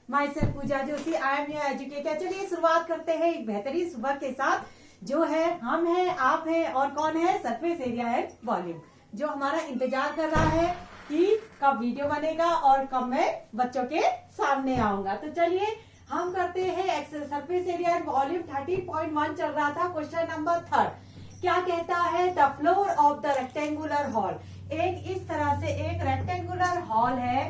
My self Pooja Joshi, I am your educator. चलिए शुरुआत करते हैं एक बेहतरीन सुबह के साथ, जो है हम हैं, आप हैं और कौन है, सरफेस एरिया एंड वॉल्यूम, जो हमारा इंतजार कर रहा है कि कब वीडियो बनेगा और कब मैं बच्चों के सामने आऊंगा। तो चलिए हम करते हैं सरफेस एरिया एंड वॉल्यूम 30.1 चल रहा था। क्वेश्चन नंबर 3 क्या कहता है, the floor of the rectangular hall. एक इस तरह से एक रेक्टेंगुलर हॉल है,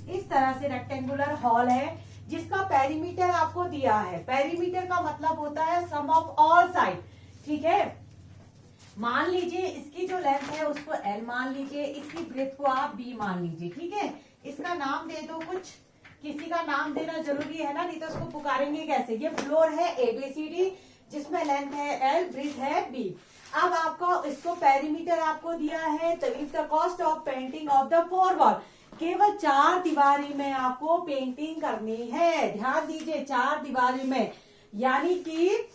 इस तरह से रेक्टेंगुलर हॉल है जिसका पेरीमीटर आपको दिया है। पेरीमीटर का मतलब होता है सम ऑफ ऑल साइड, ठीक है। मान लीजिए इसकी जो लेंथ है उसको L मान लीजिए, इसकी ब्रेथ को आप B मान लीजिए, ठीक है। इसका नाम दे दो, कुछ किसी का नाम देना जरूरी है ना, नहीं तो उसको पुकारेंगे कैसे। ये फ्लोर है ABCD जिसमें लेंथ है L, ब्रेथ है B। अब आपको इसको पेरीमीटर आपको दिया है, तो if the cost of painting of the 4 wall, केवल 4 दीवारी में आपको पेंटिंग करनी है। ध्यान दीजिए 4 दीवारी में, यानी कि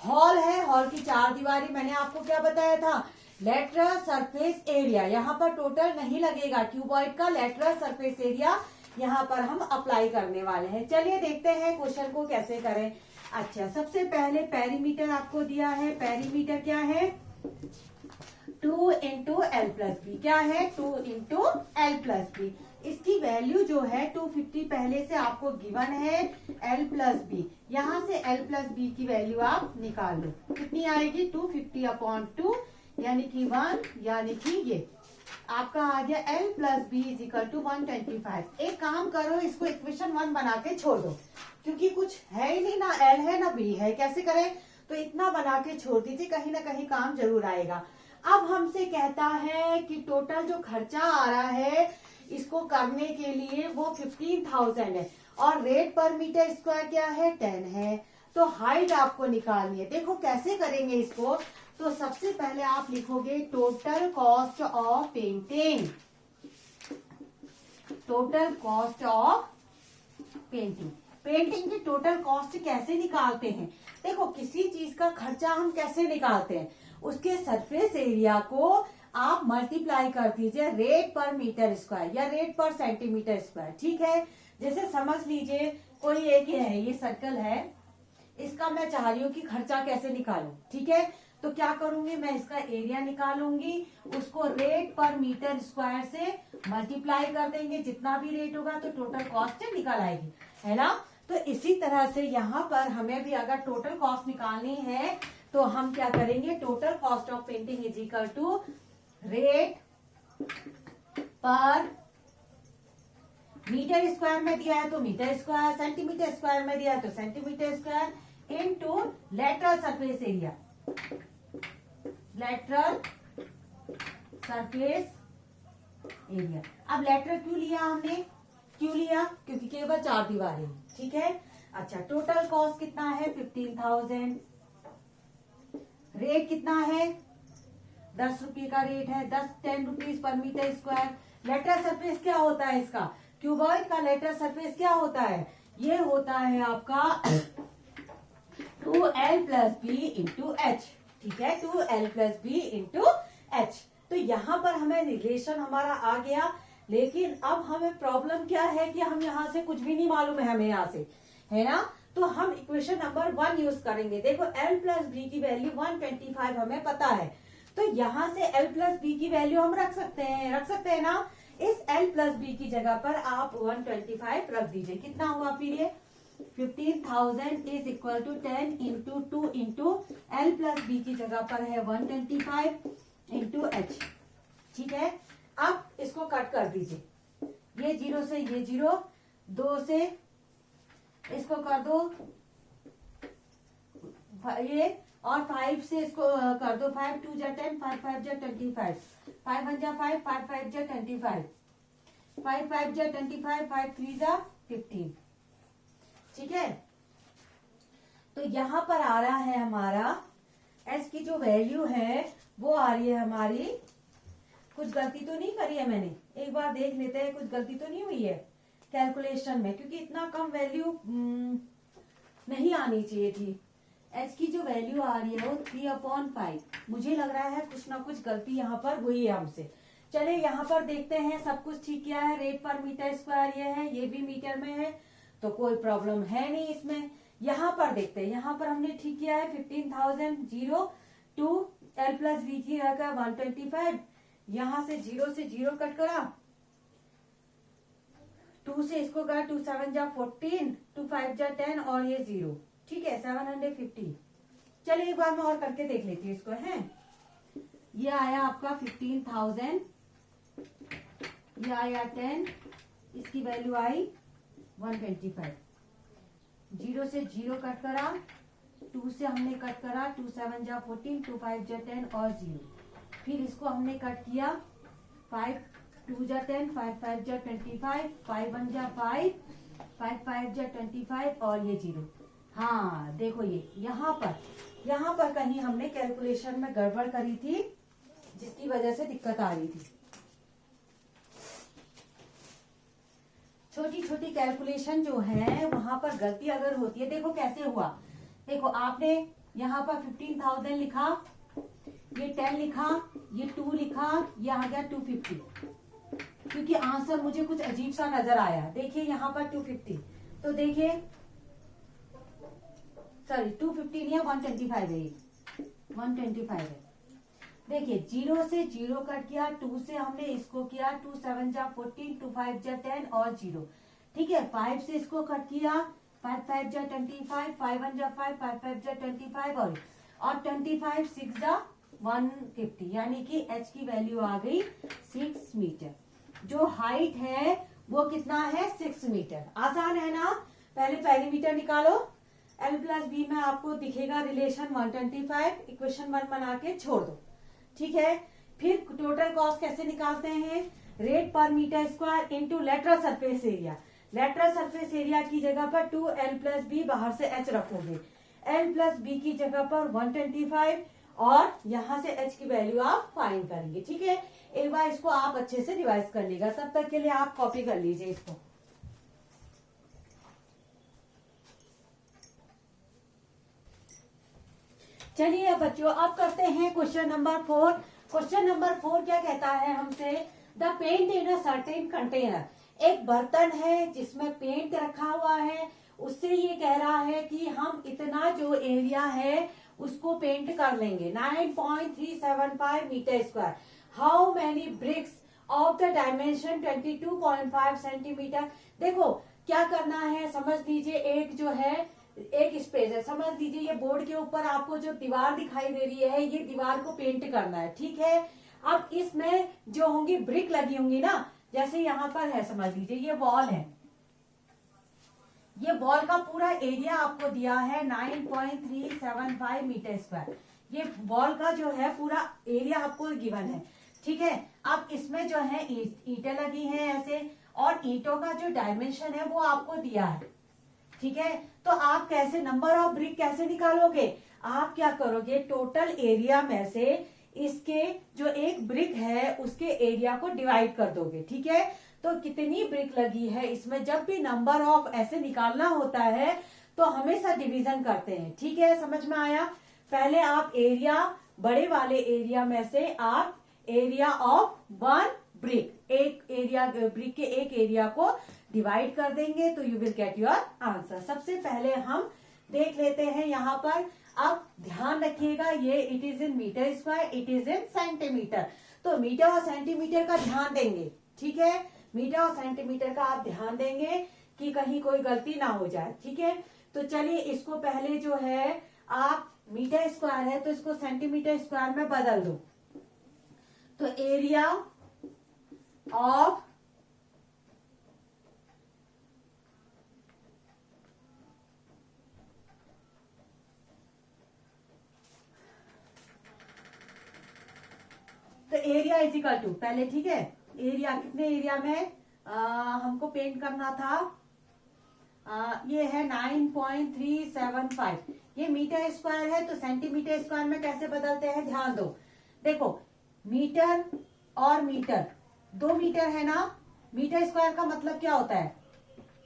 हॉल है, हॉल की 4 दीवारी। मैंने आपको क्या बताया था, लेटरल सरफेस एरिया, यहाँ पर टोटल नहीं लगेगा, क्यूबॉइड का लेटरल सरफेस एरिया यहाँ पर हम अप्लाई करने वाले हैं। चलिए देखते हैं क्वेश्चन को कैसे करें। अच्छा, सबसे पहले पेरीमीटर आपको दिया है, पेरीमीटर क्या है 2 इंटू एल प्लस बी। क्या है 2 इंटू एल प्लस बी। इसकी वैल्यू जो है 250 पहले से आपको गिवन है, एल प्लस बी। यहाँ से एल प्लस बी की वैल्यू आप निकाल लो, कितनी आएगी 250/2 यानी कि 1, यानी कि ये आपका आ गया L plus B is equal to 125। एक काम करो, इसको इक्वेशन 1 बना के छोड़ दो, क्योंकि कुछ है ही नहीं, ना एल है ना बी है, कैसे करें। तो इतना बना के छोड़ दीजिए, कहीं ना कहीं काम जरूर आएगा। अब हमसे कहता है कि टोटल जो खर्चा आ रहा है इसको करने के लिए वो 15,000 है और रेट पर मीटर स्क्वायर क्या है 10 है। तो हाइट आपको निकालनी है। देखो कैसे करेंगे इसको, तो सबसे पहले आप लिखोगे total cost of painting, total cost of painting. Painting की टोटल कॉस्ट कैसे निकालते हैं, देखो किसी चीज का खर्चा हम कैसे निकालते हैं, उसके सरफेस एरिया को आप मल्टीप्लाई कर दीजिए रेट पर मीटर स्क्वायर या रेट पर सेंटीमीटर स्क्वायर, ठीक है। जैसे समझ लीजिए कोई एक है, ये सर्कल है, इसका मैं चाह रही हूँ कि खर्चा कैसे निकालूं, ठीक है। तो क्या करूंगी, मैं इसका एरिया निकालूंगी, उसको रेट पर मीटर स्क्वायर से मल्टीप्लाई कर देंगे, जितना भी रेट होगा तो टोटल कॉस्ट निकल आएगी, है ना। तो इसी तरह से यहाँ पर हमें भी अगर टोटल कॉस्ट निकालनी है तो हम क्या करेंगे, total cost of painting is equal to rate per metre square में दिया है तो मीटर स्क्वायर, सेंटीमीटर स्क्वायर में दिया है तो centimetre square into lateral surface area, lateral surface area. अब लेटरल क्यों लिया हमने, क्यों लिया, क्योंकि केवल 4 दीवारें, ठीक है। अच्छा, टोटल कॉस्ट कितना है 15,000, रेट कितना है 10 रुपये का रेट है, 10 rupees per metre square. Lateral surface क्या होता है इसका, क्यूबॉइड का लेटरल सरफेस क्या होता है, ये होता है आपका 2l plus B into H, ठीक है, 2l plus B into H. तो यहाँ पर हमें रिलेशन हमारा आ गया, लेकिन अब हमें प्रॉब्लम क्या है कि हम यहाँ से कुछ भी नहीं मालूम है हमें यहाँ से, है ना। तो हम इक्वेशन नंबर 1 यूज करेंगे। देखो l प्लस बी की वैल्यू 125 हमें पता है, तो यहाँ से l प्लस बी की वैल्यू हम रख सकते हैं ना। इस l प्लस बी की जगह पर आप 125 रख दीजिए, कितना हुआ फिर ये 15,000 is equal to 10 into 2 into L plus B की जगह पर है 125 इंटू एच, ठीक है। अब इसको कट कर दीजिए, ये 0 से ये 0, 2 से इसको कर दो ये, और 5 से इसको कर दो 5 2 जा 10, 5 5 जा 25, 5 1 जा 5, 5 5 जा 25, 5 5 जा 25, 5 3 जा 15, ठीक है। तो यहाँ पर आ रहा है हमारा एच की जो वैल्यू है वो आ रही है हमारी, कुछ गलती तो नहीं करी है मैंने, एक बार देख लेते हैं, कुछ गलती तो नहीं हुई है कैलकुलेशन में, क्योंकि इतना कम वैल्यू नहीं आनी चाहिए थी। एच की जो वैल्यू आ रही है वो 3/5, मुझे लग रहा है कुछ ना कुछ गलती यहाँ पर हुई है हमसे। चलिए यहाँ पर देखते हैं, सब कुछ ठीक किया है, रेट पर मीटर स्क्वायर ये है, ये भी मीटर में है, तो कोई प्रॉब्लम है नहीं इसमें। यहाँ पर देखते हैं, यहाँ पर हमने ठीक किया है 15,000 zero to L plus B की रहेगा 125। यहाँ से जीरो कट करा, 2 से इसको करा, 2 7 जा 14, 2 5 जा 10 और ये 0, ठीक है 750। चलिए एक बार मैं और करके देख लेती हूँ इसको है। ये आया आपका 15,000, ये आया 10, इसकी वैल्यू आई 125। 0 से 0 कट करा, 2 से हमने कट करा, 2 7 जा 14, 2 5 जा 10 और 0। फिर इसको हमने कट किया, 5 2 जा 10, 5 5 जा 25, 5 1 जा 5, 5 5 जा 25 और ये 0। हाँ देखो ये यहाँ पर कहीं हमने कैलकुलेशन में गड़बड़ करी थी, जिसकी वजह से दिक्कत आ रही थी। छोटी छोटी कैलकुलेशन जो है वहां पर गलती अगर होती है, देखो कैसे हुआ। देखो आपने यहाँ पर 15,000 लिखा, ये 10 लिखा, ये 2 लिखा, ये आ गया 250, क्योंकि आंसर मुझे कुछ अजीब सा नजर आया। देखिए यहाँ पर 250, तो देखिए सॉरी 250 नहीं है, 125 है, 125 है। देखिए 0 से 0 कट किया, 2 से हमने इसको किया, 2 7 जा 14, 2 5 जा 10 और 0, ठीक है। 5 से इसको कट किया, 5 5 जा 25, 5 1 जा 5, 5 5 जा 25 और 25 6 जा 150, यानी कि h की वैल्यू आ गई 6 मीटर। जो हाइट है वो कितना है 6 मीटर। आसान है ना। पहले पेरीमीटर निकालो, L प्लस बी में आपको दिखेगा रिलेशन 125, इक्वेशन 1 बना के छोड़ दो, ठीक है। फिर टोटल कॉस्ट कैसे निकालते हैं, rate per metre square into lateral surface area. Lateral surface area की जगह पर 2L प्लस बी, बाहर से h रखोगे, L प्लस बी की जगह पर 125 और यहाँ से h की वैल्यू आप फाइंड करेंगे, ठीक है। एक बार इसको आप अच्छे से रिवाइज कर लीजिएगा, तब तक के लिए आप कॉपी कर लीजिए इसको। चलिए बच्चों अब करते हैं क्वेश्चन नंबर 4। क्वेश्चन नंबर 4 क्या कहता है हमसे, the paint in a certain container. एक बर्तन है जिसमें पेंट रखा हुआ है, उससे ये कह रहा है कि हम इतना जो एरिया है उसको पेंट कर लेंगे, 9.375 metre square. How many bricks of the dimension 22.5 centimetre. देखो क्या करना है, समझ लीजिए एक जो है एक स्पेस है, समझ लीजिए ये बोर्ड के ऊपर आपको जो दीवार दिखाई दे रही है, ये दीवार को पेंट करना है, ठीक है। अब इसमें जो होंगी ब्रिक लगी होंगी ना, जैसे यहाँ पर है, समझ लीजिए ये वॉल है, ये वॉल का पूरा एरिया आपको दिया है 9.375 मीटर स्क्वायर। ये वॉल का जो है पूरा एरिया आपको गिवन है, ठीक है। अब इसमें जो है ईंटें लगी हैं ऐसे, और ईंटों का जो डायमेंशन है वो आपको दिया है, ठीक है। तो आप कैसे नंबर ऑफ ब्रिक कैसे निकालोगे, आप क्या करोगे, टोटल एरिया में से इसके जो एक ब्रिक है उसके एरिया को डिवाइड कर दोगे, ठीक है। तो कितनी ब्रिक लगी है इसमें, जब भी नंबर ऑफ ऐसे निकालना होता है तो हमेशा डिवीजन करते हैं, ठीक है। समझ में आया। पहले आप एरिया, बड़े वाले एरिया में से आप एरिया ऑफ 1 ब्रिक, एक एरिया ब्रिक के एक एरिया को डिवाइड कर देंगे तो you will get your answer. सबसे पहले हम देख लेते हैं यहाँ पर। अब ध्यान रखिएगा ये it is in metre square, it is in centimetre, तो मीटर और सेंटीमीटर का ध्यान देंगे, ठीक है। मीटर और सेंटीमीटर का आप ध्यान देंगे कि कहीं कोई गलती ना हो जाए, ठीक है। तो चलिए इसको पहले जो है आप मीटर स्क्वायर है तो इसको सेंटीमीटर स्क्वायर में बदल दो, तो एरिया ऑफ तो एरिया इज इक्वल टू, पहले ठीक है, एरिया कितने एरिया में हमको पेंट करना था, ये है 9.375, ये मीटर स्क्वायर है तो सेंटीमीटर स्क्वायर में कैसे बदलते हैं ध्यान दो। देखो मीटर और मीटर, 2 मीटर है ना, मीटर स्क्वायर का मतलब क्या होता है,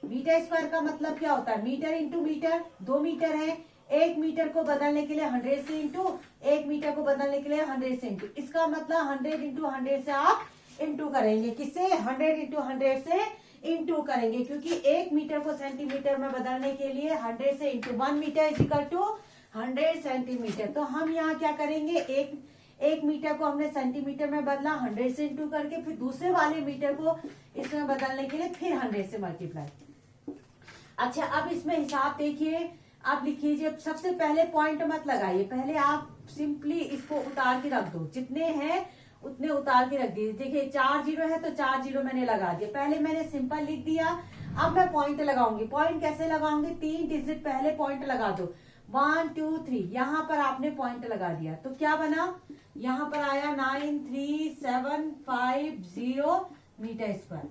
मीटर स्क्वायर का मतलब क्या होता है, मीटर इंटू मीटर, 2 मीटर है, 1 मीटर को बदलने के लिए 100 से इंटू, 1 मीटर को बदलने के लिए 100 से इंटू, इसका मतलब 100 इंटू 100 से आप इंटू करेंगे, किससे, 100 इंटू 100 से इनटू करेंगे, क्योंकि 1 मीटर को सेंटीमीटर में बदलने के लिए 100 से into 1 metre is equal to 100 centimetre. तो हम यहाँ क्या करेंगे, एक मीटर को हमने सेंटीमीटर में बदला 100 से इंटू करके, फिर दूसरे वाले मीटर को इसमें बदलने के लिए फिर 100 से मल्टीप्लाई। अच्छा, अब इसमें हिसाब देखिए, आप लिख लीजिए। सबसे पहले पॉइंट मत लगाइए, पहले आप सिंपली इसको उतार के रख दो, जितने हैं उतने उतार के रख दीजिए। देखिए 4 जीरो है तो 4 जीरो मैंने लगा दिया, पहले मैंने सिंपल लिख दिया। अब मैं पॉइंट लगाऊंगी। पॉइंट कैसे लगाऊंगी, 3 डिजिट पहले पॉइंट लगा दो, 1 2 3, यहाँ पर आपने पॉइंट लगा दिया तो क्या बना, यहाँ पर आया 93750 metre square,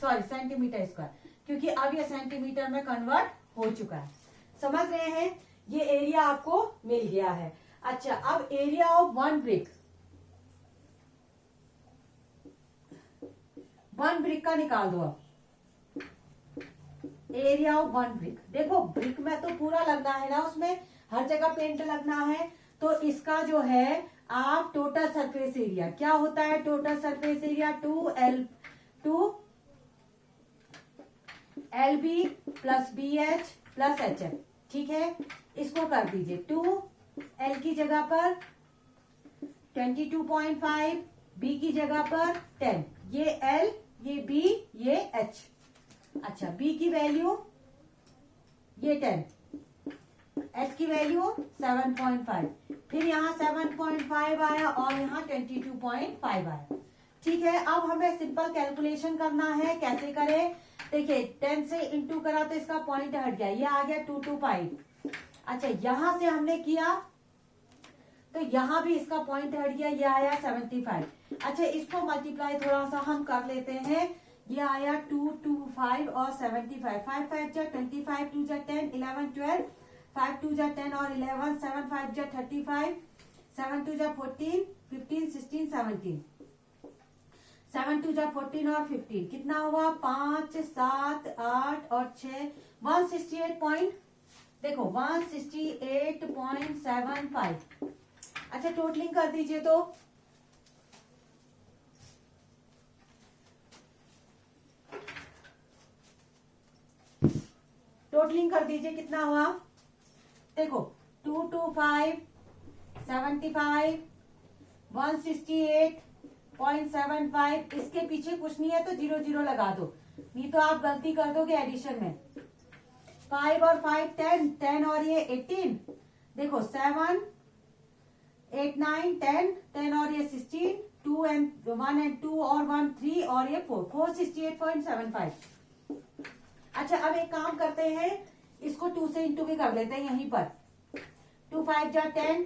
sorry centimetre square, क्योंकि अब ये सेंटीमीटर में कन्वर्ट हो चुका है। समझ रहे हैं, ये एरिया आपको मिल गया है। अच्छा, अब एरिया ऑफ वन ब्रिक का निकाल दो। अब एरिया ऑफ वन ब्रिक, देखो ब्रिक में तो पूरा लगना है ना, उसमें हर जगह पेंट लगना है, तो इसका जो है आप टोटल सरफेस एरिया क्या होता है, total surface area 2LB plus BH plus HF, ठीक है। इसको कर दीजिए, 2L की जगह पर 22.5, B की जगह पर 10, ये L, ये B, ये H। अच्छा, B की वैल्यू ये 10, H की वैल्यू 7.5, फिर यहाँ 7.5 आया और यहाँ 22.5 आया, ठीक है। अब हमें सिंपल कैलकुलेशन करना है, कैसे करें, देखिए 10 से इंटू करा तो इसका पॉइंट हट गया, ये आ गया 225। अच्छा, यहां से हमने किया तो यहाँ भी इसका पॉइंट हट गया, ये आया 75। अच्छा, इसको मल्टीप्लाई थोड़ा सा हम कर लेते हैं, ये आया 225 और 75, 5 5 जा 25, 2 जा 10, 11 12, 5 2 जा 10 और 11, 7 5 जा 35, 7 2 जा 14, 15 16 17, 7 2 जा 14 और 15, कितना हुआ 5 7 8 और 6, 168 देखो 168.75। अच्छा, टोटलिंग कर दीजिए, तो टोटलिंग कर दीजिए, कितना हुआ, देखो 225 75 168.75, इसके पीछे कुछ नहीं है तो 0 0 लगा दो, नहीं तो आप गलती कर दोगे एडिशन में। 5 और 5 10, 10 और ये 18, देखो 7 8 9 10, 10 और ये 16, 2 and 1 and 2 और 1 3 और ये 4, 468.75। अच्छा, अब एक काम करते हैं, इसको 2 से इंटू भी कर लेते हैं यहीं पर, 2 5 जा 10,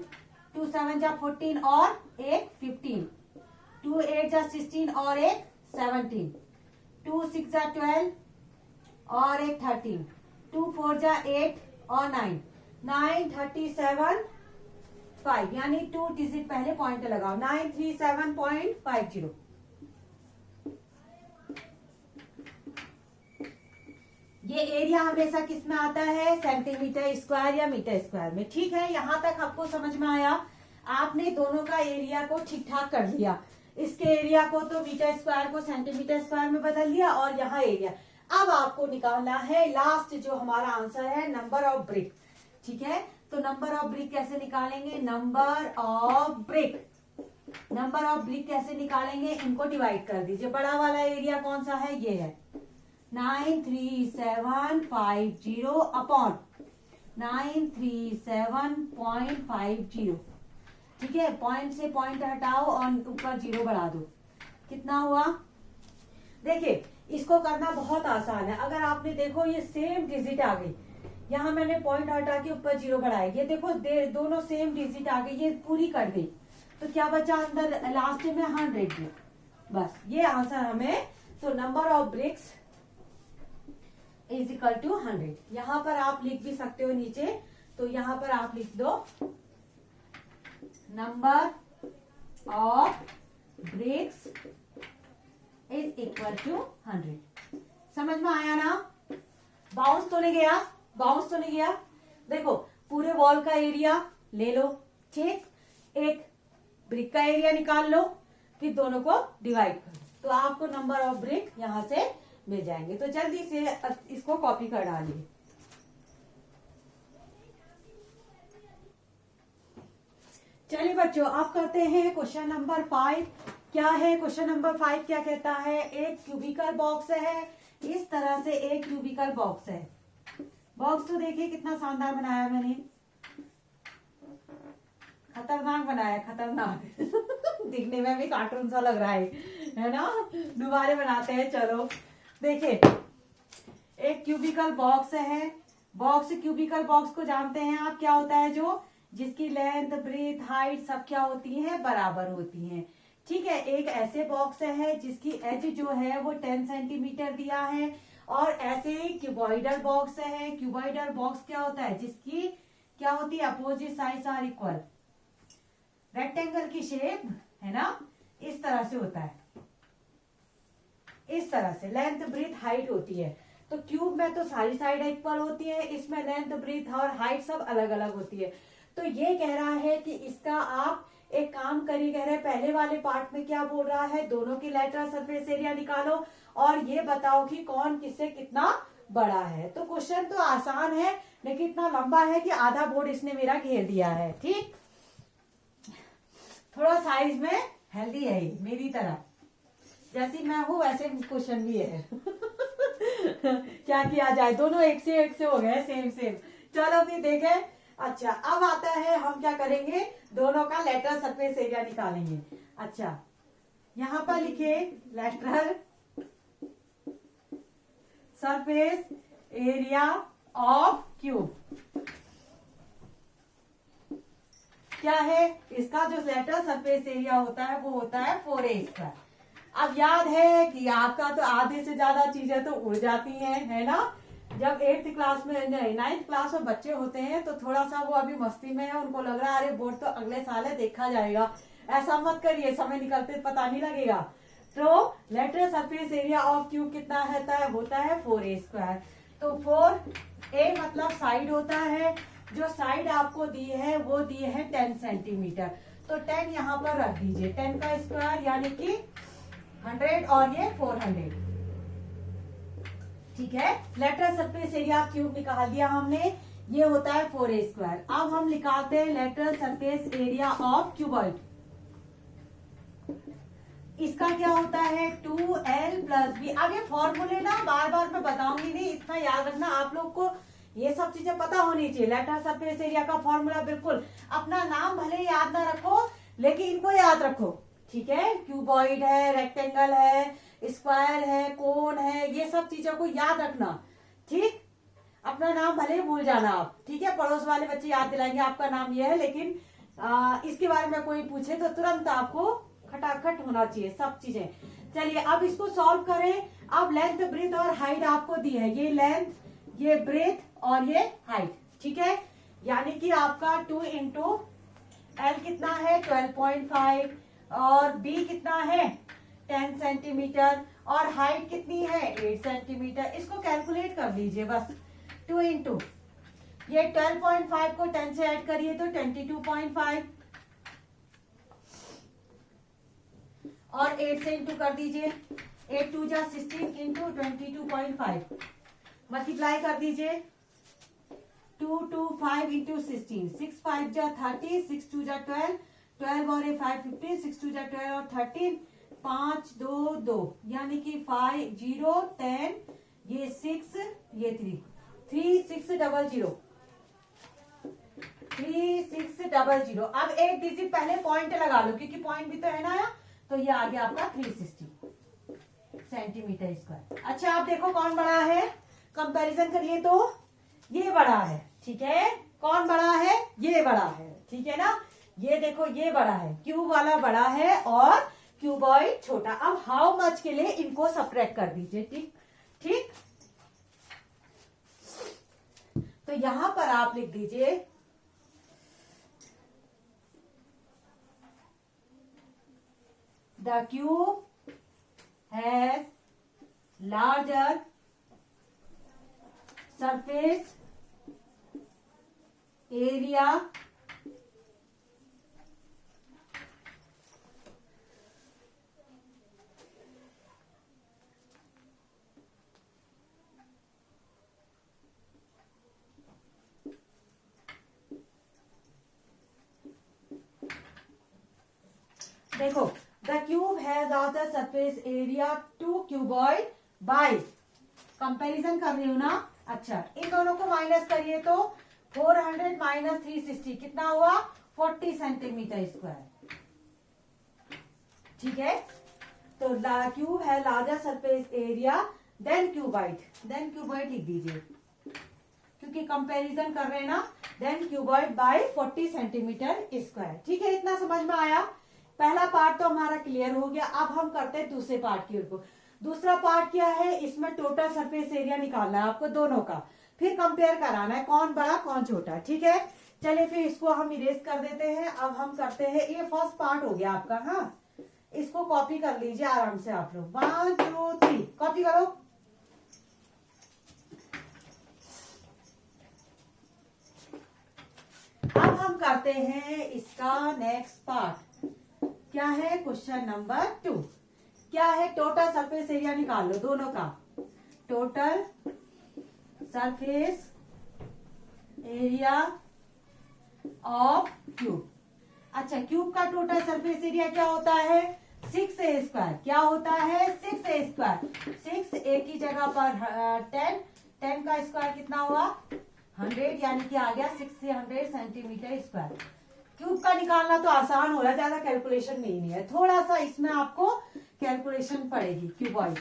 2 7 जा 14 और एक 15, 2 8 जा 16 और एक 17, 2 6 जा 12 और एक 13, 2 4 जा 8 और 9, 9 37 5, यानी 2 डिजिट पहले पॉइंट लगाओ, 937.50। ये एरिया हमेशा किस में आता है, सेंटीमीटर स्क्वायर या मीटर स्क्वायर में, ठीक है। यहाँ तक आपको समझ में आया, आपने दोनों का एरिया को ठीक ठाक कर लिया, इसके एरिया को तो मीटर स्क्वायर को सेंटीमीटर स्क्वायर में बदल दिया, और यहाँ एरिया। अब आपको निकालना है लास्ट जो हमारा आंसर है, नंबर ऑफ ब्रिक, ठीक है। तो नंबर ऑफ ब्रिक कैसे निकालेंगे, नंबर ऑफ ब्रिक कैसे निकालेंगे, इनको डिवाइड कर दीजिए। बड़ा वाला एरिया कौन सा है, ये है 93750 अपॉन 937.50, ठीक है। पॉइंट से पॉइंट हटाओ और ऊपर 0 बढ़ा दो, कितना हुआ। देखिए, इसको करना बहुत आसान है, अगर आपने देखो ये सेम डिजिट आ गई, यहाँ मैंने पॉइंट हटा के ऊपर 0 बढ़ाया, ये देखो दोनों सेम डिजिट आ गई, ये पूरी कट गई, तो क्या बचा अंदर लास्ट में 100, बस ये आंसर हमें। तो number of bricks is equal to 100। यहाँ पर आप लिख भी सकते हो नीचे, तो यहाँ पर आप लिख दो number of bricks is equal to 100। समझ में आया ना, बाउंस तो नहीं गया, देखो पूरे वॉल का एरिया ले लो, ठीक, एक ब्रिक का एरिया निकाल लो, फिर दोनों को डिवाइड करो, तो आपको नंबर ऑफ ब्रिक यहां से मिल जाएंगे। तो जल्दी से इसको कॉपी कर डालिए। चलिए बच्चों, अब करते हैं क्वेश्चन नंबर 5। क्या है क्वेश्चन नंबर 5? क्या कहता है? एक क्यूबिकल बॉक्स है, इस तरह से एक क्यूबिकल बॉक्स है। बॉक्स तो देखिए कितना शानदार बनाया मैंने, खतरनाक बनाया, खतरनाक दिखने में भी कार्टून सा लग रहा है ना? दोबारा बनाते हैं, चलो। देखिए, एक क्यूबिकल बॉक्स है। बॉक्स, क्यूबिकल बॉक्स को जानते हैं आप, क्या होता है? जो जिसकी लेंथ, ब्रेथ, हाइट सब क्या होती है? बराबर होती है। ठीक है। एक ऐसे बॉक्स है जिसकी एज जो है वो 10 सेंटीमीटर दिया है, और ऐसे ही क्यूबॉइडल बॉक्स है। क्यूबॉइडल बॉक्स क्या होता है? जिसकी क्या होती है? Opposite sides are equal. Rectangle की शेप है ना, इस तरह से होता है, इस तरह से लेंथ, ब्रेथ, हाइट होती है। तो क्यूब में तो सारी साइड इक्वल होती है, इसमें लेंथ, ब्रेथ और हाइट सब अलग अलग होती है। तो ये कह रहा है कि इसका आप एक काम करिए, कह रहे हैं पहले वाले पार्ट में क्या बोल रहा है? दोनों की लेटरल सरफेस एरिया निकालो और ये बताओ कि कौन किससे कितना बड़ा है। तो क्वेश्चन तो आसान है, लेकिन इतना लंबा है कि आधा बोर्ड इसने मेरा घेर दिया है। ठीक, थोड़ा साइज में हेल्दी है ये, मेरी तरह, जैसी मैं हूं वैसे क्वेश्चन भी है क्या किया जाए, दोनों एक से हो गए, सेम सेम। चलो फिर देखें। अच्छा, अब आता है, हम क्या करेंगे? दोनों का लेटरल सरफेस एरिया निकालेंगे। अच्छा, यहां पर लिखिए lateral surface area of cube. क्या है? इसका जो लेटरल सरफेस एरिया होता है वो होता है 4a²। अब याद है कि आपका तो आधे से ज्यादा चीजें तो उड़ जाती हैं, है ना? जब 8th क्लास में, 9th क्लास में बच्चे होते हैं तो थोड़ा सा वो अभी मस्ती में है, उनको लग रहा है अरे बोर्ड तो अगले साल है, देखा जाएगा। ऐसा मत करिए, समय निकलते पता नहीं लगेगा। तो lateral surface area of cube कितना होता है 4a²। तो 4a मतलब साइड होता है, जो साइड आपको दी है वो दी है 10 सेंटीमीटर। तो 10 यहाँ पर रख दीजिए, 10 का स्क्वायर यानी कि 100 और ये 400। ठीक है। Lateral surface area of cube निकाल दिया हमने, ये होता है 4a²। अब हम निकालते हैं lateral surface area of cuboid. इसका क्या होता है? 2l + b। आगे फॉर्मूले ना बार बार मैं बताऊंगी नहीं, इतना याद रखना। आप लोग को ये सब चीजें पता होनी चाहिए। लेटरल सरफेस एरिया का फॉर्मूला बिल्कुल, अपना नाम भले याद ना रखो लेकिन इनको याद रखो। ठीक है। क्यूबॉइड है, रेक्टेंगल है, स्क्वायर है, कोन है, ये सब चीजों को याद रखना। ठीक, अपना नाम भले ही भूल जाना आप। ठीक है। पड़ोस वाले बच्चे याद दिलाएंगे आपका नाम ये है, लेकिन इसके बारे में कोई पूछे तो तुरंत आपको खटाखट होना चाहिए सब चीजें। चलिए अब इसको सॉल्व करें। अब लेंथ, ब्रेथ और हाइट आपको दी है, ये लेंथ, ये ब्रेथ और ये हाइट। ठीक है। यानी कि आपका 2 × L कितना है? 12.5, और B कितना है? 10 सेंटीमीटर, और हाइट कितनी है? 8 सेंटीमीटर। इसको कैलकुलेट कर लीजिए बस। 2 × ये 12.5 को 10 से ऐड करिए तो 22.5, और 8 से इंटू कर दीजिए। 8 2 जा 16 × 22.5 मल्टीप्लाई कर दीजिए। 2 2 5 × 16, 6 5 जा 30, 6 2 जा 12, 12 और 5 15, 6 2 जा 12 और 13, 5 2 2 यानी कि 5 0 10, ये 6, ये 3 6 0 0, 3 6 0 0। अब एक डिजिट पहले पॉइंट लगा लो, क्योंकि पॉइंट भी तो है ना। तो ये आ गया आपका 360 सेंटीमीटर स्क्वायर। अच्छा, आप देखो कौन बड़ा है, कंपैरिजन करिए तो ये बड़ा है। ठीक है। कौन बड़ा है? ये बड़ा है। ठीक है ना। ये देखो, ये बड़ा है, क्यूब वाला बड़ा है और क्यूबॉइड छोटा। अब हाउ मच के लिए इनको सब्ट्रैक्ट कर दीजिए। ठीक ठीक। तो यहां पर आप लिख दीजिए the cube has larger surface area देखो, the cube has larger surface area to cuboid by, comparison कर रही हूं ना। अच्छा, इन दोनों को माइनस करिए तो 400 माइनस 360 कितना हुआ? 40 सेंटीमीटर स्क्वायर। ठीक है, तो क्यूब है larger surface area than cuboid लिख दीजिए, क्योंकि कंपैरिजन कर रहे हैं ना। Than cuboid by 40 centimetre square. ठीक है, इतना समझ में आया। पहला पार्ट तो हमारा क्लियर हो गया। अब हम करते हैं दूसरे पार्ट की ओर। दूसरा पार्ट क्या है? इसमें टोटल सरफेस एरिया निकालना है आपको दोनों का, फिर कंपेयर कराना है कौन बड़ा कौन छोटा। ठीक है, चलिए फिर इसको हम इरेज कर देते हैं। अब हम करते हैं, ये फर्स्ट पार्ट हो गया आपका। हाँ, इसको कॉपी कर लीजिए आराम से आप लोग। 1 2 3 कॉपी करो। अब हम करते हैं इसका नेक्स्ट पार्ट। क्या है? Question number 2। क्या है? टोटल सरफेस एरिया निकाल लो दोनों का। Total surface area of cube. अच्छा, क्यूब का टोटल सरफेस एरिया क्या होता है? 6a square. क्या होता है? 6a square. 6a की जगह पर 10 का स्क्वायर कितना हुआ? 100, यानी कि आ गया 600 सेंटीमीटर स्क्वायर। क्यूब का निकालना तो आसान हो रहा है, ज्यादा कैलकुलेशन नहीं है। थोड़ा सा इसमें आपको कैलकुलेशन पड़ेगी क्यूबॉइड,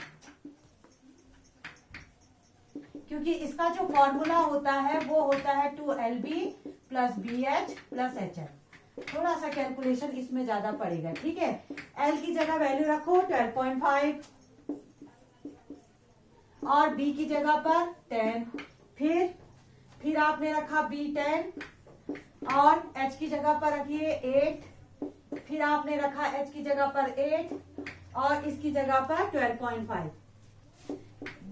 क्योंकि इसका जो फॉर्मूला होता है वो होता है 2LB plus BH plus HL। थोड़ा सा कैलकुलेशन इसमें ज्यादा पड़ेगा। ठीक है, L की जगह वैल्यू रखो 12.5 और B की जगह पर 10। फिर आपने रखा B10 और H की जगह पर रखिए 8। फिर आपने रखा H की जगह पर 8 और इसकी जगह पर 12.5।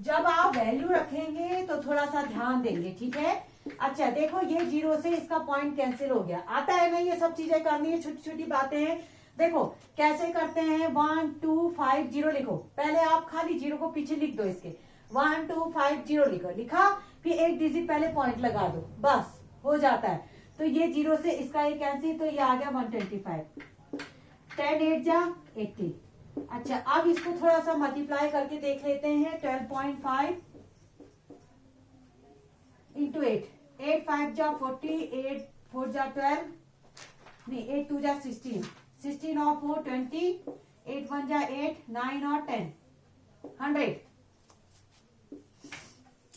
जब आप वैल्यू रखेंगे तो थोड़ा सा ध्यान देंगे। ठीक है, अच्छा देखो, ये 0 से इसका पॉइंट कैंसिल हो गया। आता है ना, ये सब चीजें करनी है, छोटी छोटी बातें हैं। देखो कैसे करते हैं। 1 2 5 0 लिखो। पहले आप खाली 0 को पीछे लिख दो इसके। 1 2 5 0 लिखो। लिखा, फिर एक डिजिट पहले पॉइंट लगा दो, बस हो जाता है। तो ये 0 से इसका ये कैंसिल, तो ये आ गया 125। 10 8 जा 80। अच्छा, अब इसको थोड़ा सा मल्टीप्लाई करके देख लेते हैं। 12.5 इंटू 8। 8 5 जा 40, 8 4 जा 12, नहीं 8 2 जा 16, 16 और 4 20, 8 1 जा 8, 9 और 10, 100।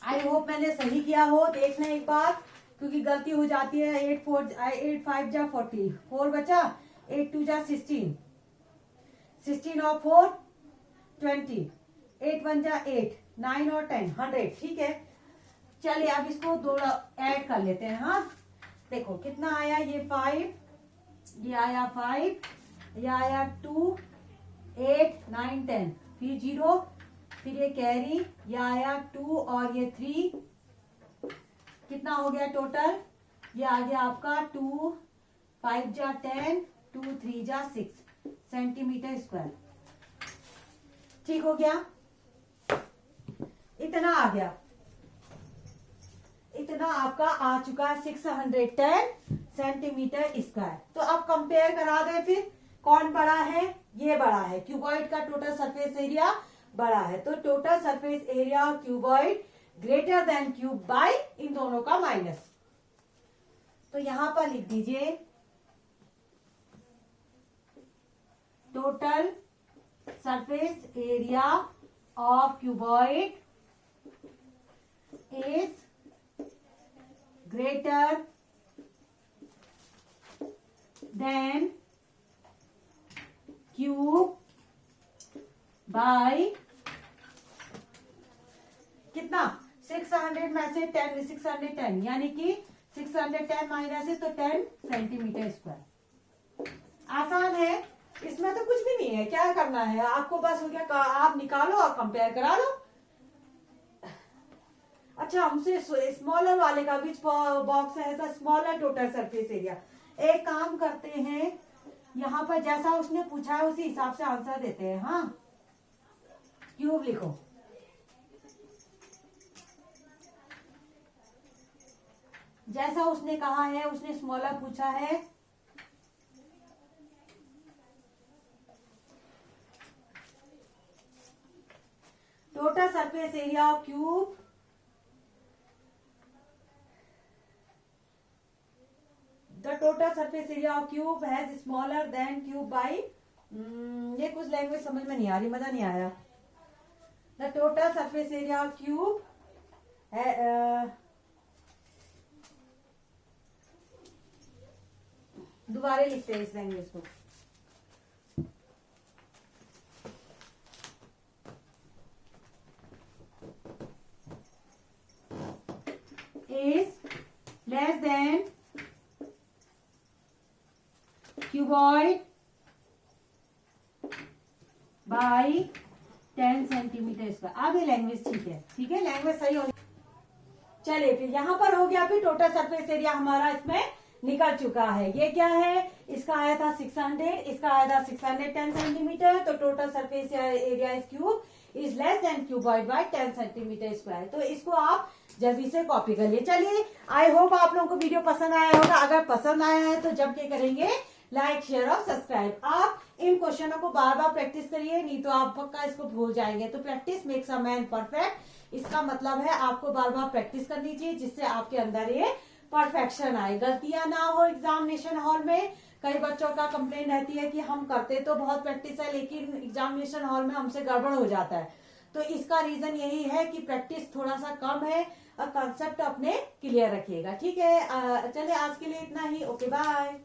आई होप मैंने सही किया हो। देखना एक बार, क्योंकि गलती हो जाती है। 8 5 जा 40, 4 बचा, 8 2 जा 16, 16 और 4 20, 8 1 जा 8, 9 और 10, 100। ठीक है, चलिए अब इसको दो ऐड कर लेते हैं। हाँ, देखो कितना आया। ये 5, ये आया 5, ये आया 2, 8 9 10, फिर 0, फिर ये कैरी, ये आया 2 और ये 3। कितना हो गया टोटल? ये आ गया आपका 2 5 जा 10, 2 3 जा 6 सेंटीमीटर स्क्वायर। ठीक हो गया, इतना आ गया। इतना आपका आ चुका है 610 सेंटीमीटर स्क्वायर। तो अब कंपेयर करा दें फिर, कौन बड़ा है? ये बड़ा है। क्यूबॉइड का टोटल सरफेस एरिया बड़ा है, तो total surface area cuboid greater than cube by इन दोनों का माइनस। तो यहां पर लिख दीजिए total surface area of cuboid is greater than cube by कितना? 600 में से 10, 610, यानी कि 610 माइनस है तो 10 सेंटीमीटर स्क्वायर। आसान है, इसमें तो कुछ भी नहीं है। क्या करना है आपको? बस हो गया, आप निकालो और कंपेयर करा लो। अच्छा, हमसे स्मॉलर वाले का भी बॉक्स है ऐसा, स्मॉलर टोटल सरफेस एरिया। एक काम करते हैं, यहाँ पर जैसा उसने पूछा है उसी हिसाब से आंसर देते हैं। हाँ, क्यूब लिखो। जैसा उसने कहा है, उसने स्मॉलर पूछा है, surface area of cube the total surface area of cube has smaller than cube by, ये कुछ लैंग्वेज समझ में नहीं आ रही, मजा नहीं आया। The total surface area of cube दोबारा लिखते हैं इस लैंग्वेज को। Is less than cuboid by 10 centimetre square. अब ये लैंग्वेज ठीक है, ठीक है, लैंग्वेज सही होनी। चलिए फिर यहाँ पर हो गया, फिर टोटल सरफेस एरिया हमारा इसमें निकल चुका है। ये क्या है, इसका आया था 600, इसका आया था 610 सेंटीमीटर। तो टोटल सरफेस एरिया इस cube is less than cuboid by 10 centimetre square. तो इसको आप जल्दी से कॉपी कर लिए। चलिए, आई होप आप लोगों को वीडियो पसंद आया होगा। अगर पसंद आया है तो जब क्या करेंगे, लाइक शेयर और सब्सक्राइब। आप इन क्वेश्चनों को बार बार प्रैक्टिस करिए, नहीं तो आप पक्का इसको भूल जाएंगे। तो practice makes a man perfect, इसका मतलब है आपको बार बार प्रैक्टिस करनी चाहिए, जिससे आपके अंदर ये परफेक्शन आए, गलतियां ना हो एग्जामिनेशन हॉल में। कई बच्चों का कंप्लेन रहती है कि हम करते तो बहुत प्रैक्टिस है, लेकिन एग्जामिनेशन हॉल में हमसे गड़बड़ हो जाता है। तो इसका रीजन यही है कि प्रैक्टिस थोड़ा सा कम है और कंसेप्ट अपने क्लियर रखिएगा। ठीक है, चलिए आज के लिए इतना ही। Okay, bye.